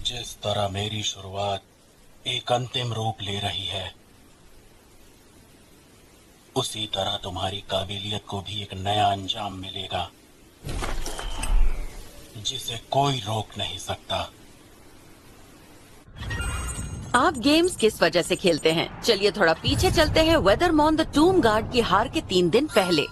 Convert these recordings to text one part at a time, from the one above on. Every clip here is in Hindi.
जिस तरह मेरी शुरुआत एक अंतिम रूप ले रही है, उसी तरह तुम्हारी काबिलियत को भी एक नया अंजाम मिलेगा जिसे कोई रोक नहीं सकता। आप गेम्स किस वजह से खेलते हैं? चलिए थोड़ा पीछे चलते हैं वेदरमॉन द टूम गार्ड की हार के 3 दिन पहले।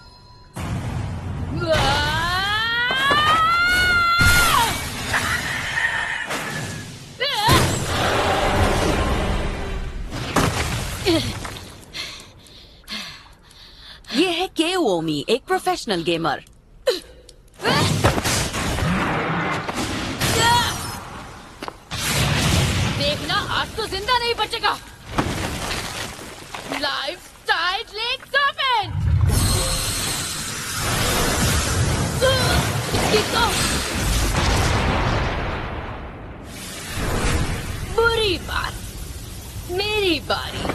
ये है केओमी, एक प्रोफेशनल गेमर। देखना, आज तो जिंदा नहीं बचेगा। Life tide leg serpent. बुरी बात, मेरी बारी।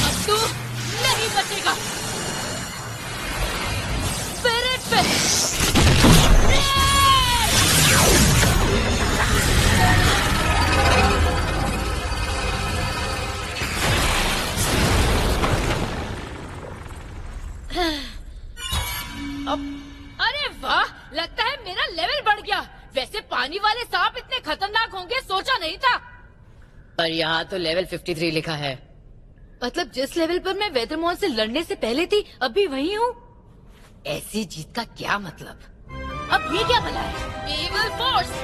अब तू नहीं बचेगा। Spirit fist. अरे वाह, लगता है मेरा लेवल बढ़ गया। वैसे पानी वाले सांप इतने खतरनाक होंगे सोचा नहीं था। पर यहाँ तो लेवल 53 लिखा है। मतलब जिस लेवल पर मैं वेदरमॉन से लड़ने से पहले थी, अभी वही हूँ। ऐसी जीत का क्या मतलब? अब ये क्या भला है? Evil Force!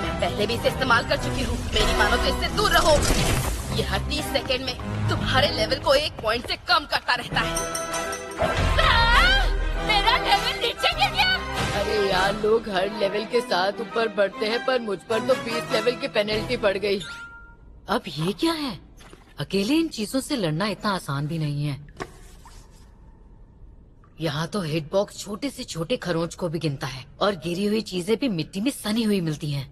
मैं पहले भी इसे इस्तेमाल कर चुकी हूँ। मेरी मानो तो इससे दूर रहो। ये हर 30 सेकेंड में तुम्हारे लेवल को 1 पॉइंट से कम करता रहता है। मेरा लेवल नीचे गिर गया। अरे यार, लोग हर लेवल के साथ ऊपर बढ़ते हैं, पर मुझ पर तो 20 लेवल की पेनल्टी पड़ गई। अब ये क्या है? अकेले इन चीजों से लड़ना इतना आसान भी नहीं है। यहाँ तो हिटबॉक्स छोटे से छोटे खरोंच को भी गिनता है और गिरी हुई चीजें भी मिट्टी में सनी हुई मिलती हैं।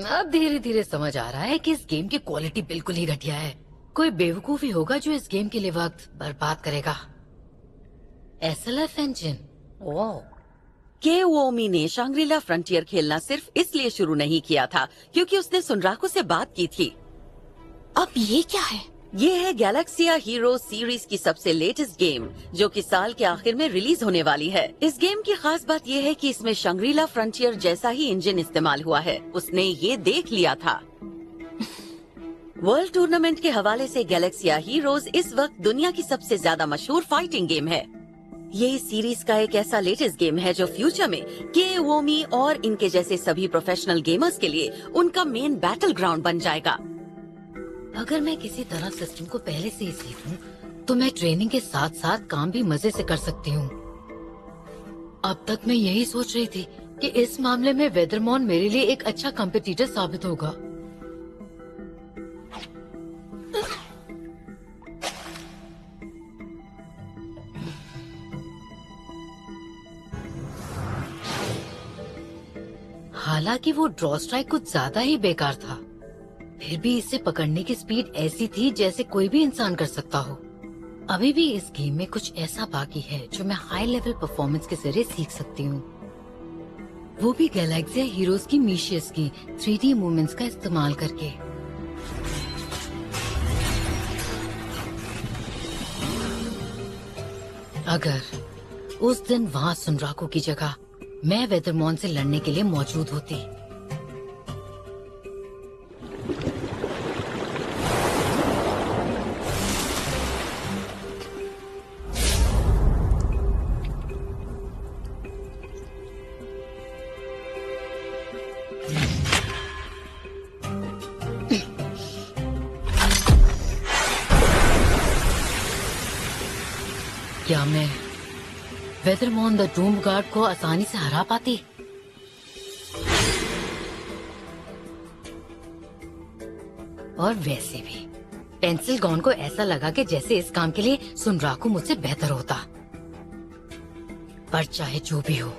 अब धीरे धीरे समझ आ रहा है कि इस गेम की क्वालिटी बिल्कुल ही घटिया है। कोई बेवकूफ ही होगा जो इस गेम के लिए वक्त बर्बाद करेगा। SLF engine. ओह। केओमी ने शांग्रीला फ्रंटियर खेलना सिर्फ इसलिए शुरू नहीं किया था क्योंकि उसने सुनराको से बात की थी। अब ये क्या है? ये है गैलेक्सिया हीरो सीरीज की सबसे लेटेस्ट गेम, जो कि साल के आखिर में रिलीज होने वाली है। इस गेम की खास बात ये है कि इसमें शांग्रीला फ्रंटियर जैसा ही इंजन इस्तेमाल हुआ है। उसने ये देख लिया था। वर्ल्ड टूर्नामेंट के हवाले से गैलेक्सिया हीरोज इस वक्त दुनिया की सबसे ज्यादा मशहूर फाइटिंग गेम है। ये इस सीरीज का एक ऐसा लेटेस्ट गेम है जो फ्यूचर में केओमी और इनके जैसे सभी प्रोफेशनल गेमर्स के लिए उनका मेन बैटल ग्राउंड बन जाएगा। अगर मैं किसी तरह सिस्टम को पहले से ही सीख लूं, तो मैं ट्रेनिंग के साथ साथ काम भी मजे से कर सकती हूँ। अब तक मैं यही सोच रही थी कि इस मामले में वेदरमॉन मेरे लिए एक अच्छा कॉम्पिटिटर साबित होगा। हालांकि वो ड्रॉ स्ट्राइक कुछ ज्यादा ही बेकार था, फिर भी इसे पकड़ने की स्पीड ऐसी थी जैसे कोई भी इंसान कर सकता हो। अभी भी इस गेम में कुछ ऐसा बाकी है जो मैं हाई लेवल परफॉर्मेंस के जरिए सीख सकती हूँ, वो भी गैलेक्सिया हीरोज की मिशियस की 3D मूवमेंट्स का इस्तेमाल करके। अगर उस दिन वहाँ सुनराको की जगह मैं वेदरमॉन से लड़ने के लिए मौजूद होती। क्या मैं वेदरमॉन द डूम गार्ड को आसानी से हरा पाती? और वैसे भी पेंसिल गॉन को ऐसा लगा कि जैसे इस काम के लिए सुनराको मुझसे बेहतर होता। पर चाहे जो भी हो,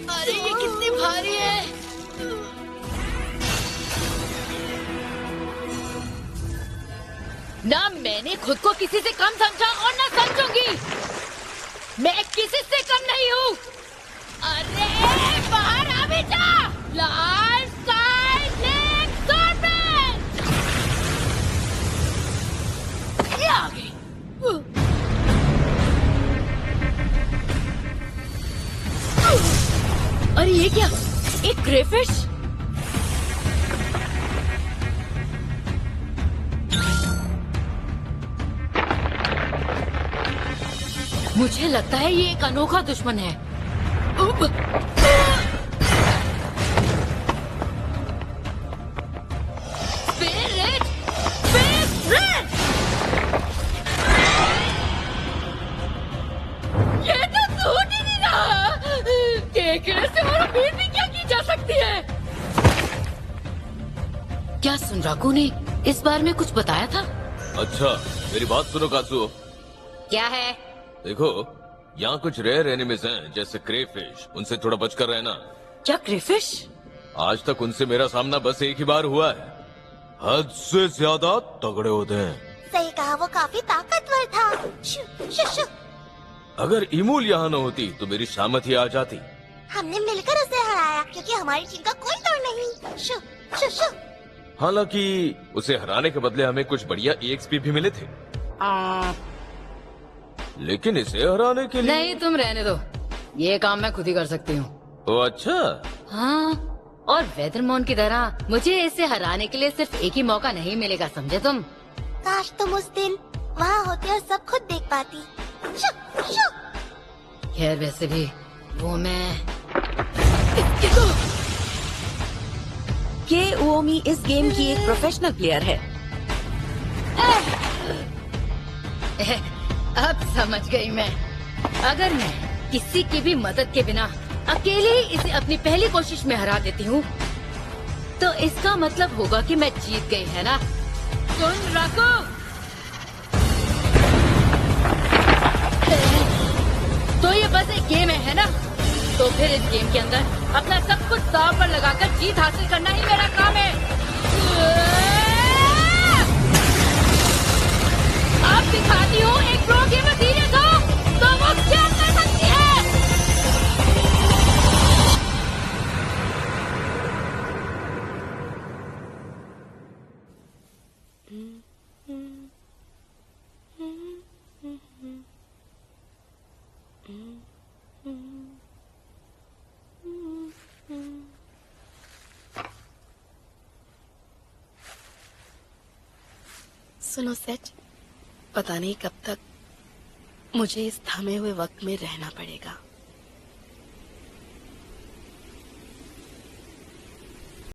अरे ये कितनी भारी है। ना मैंने खुद को किसी से कम समझा और ना समझूंगी। मैं किसी से कम नहीं हूँ। अरे बाहर आ भी जा। लाल स्काई ब्लैक सरपेंट। ये आ गई। अरे ये क्या? एक क्रेफिश? मुझे लगता है ये एक अनोखा दुश्मन है। स्पिरिट! स्पिरिट! ये तो टूट ही नहीं रहा। केकड़े से और उम्मीद भी क्या की जा सकती है? क्या सुनराकू ने इस बारे में कुछ बताया था? अच्छा, मेरी बात सुनो कासुओ। क्या है? देखो, यहाँ कुछ रेयर एनिमीज हैं जैसे क्रेफिश, उनसे थोड़ा बचकर रहना। क्या क्रेफिश? आज तक उनसे मेरा सामना बस एक ही बार हुआ है। हद से ज्यादा तगड़े होते हैं। सही कहा, वो काफी ताकतवर था। शु, शु, शु। अगर इमूल यहाँ न होती तो मेरी शामत ही आ जाती। हमने मिलकर उसे हराया क्योंकि हमारी टीम का कोई तोड़ नहीं। शु, शु, शु। हालांकि उसे हराने के बदले हमें कुछ बढ़िया EXP भी मिले थे, लेकिन इसे हराने के लिए नहीं, तुम रहने दो। ये काम मैं खुद ही कर सकती हूँ। ओ अच्छा। हाँ, और वेदरमॉन की तरह मुझे इसे हराने के लिए सिर्फ एक ही मौका नहीं मिलेगा, समझे तुम? काश तुम उस दिन वहाँ होते और सब खुद देख पाती। शु, शु। खैर वैसे भी वो मैं के ओमी इस गेम की एक प्रोफेशनल प्लेयर है। अब समझ गई मैं। अगर मैं किसी की भी मदद के बिना अकेले ही इसे अपनी पहली कोशिश में हरा देती हूँ तो इसका मतलब होगा कि मैं जीत गई, है ना? सुन रखो, तो ये बस एक गेम है ना? तो फिर इस गेम के अंदर अपना सब कुछ दांव पर लगाकर जीत हासिल करना ही मेरा काम है। अब दिखाती हूँ एक प्रो गेमर सीरियस हो तो वो क्या कर सकती है। सुनो सेठ, पता नहीं कब तक मुझे इस थमे हुए वक्त में रहना पड़ेगा।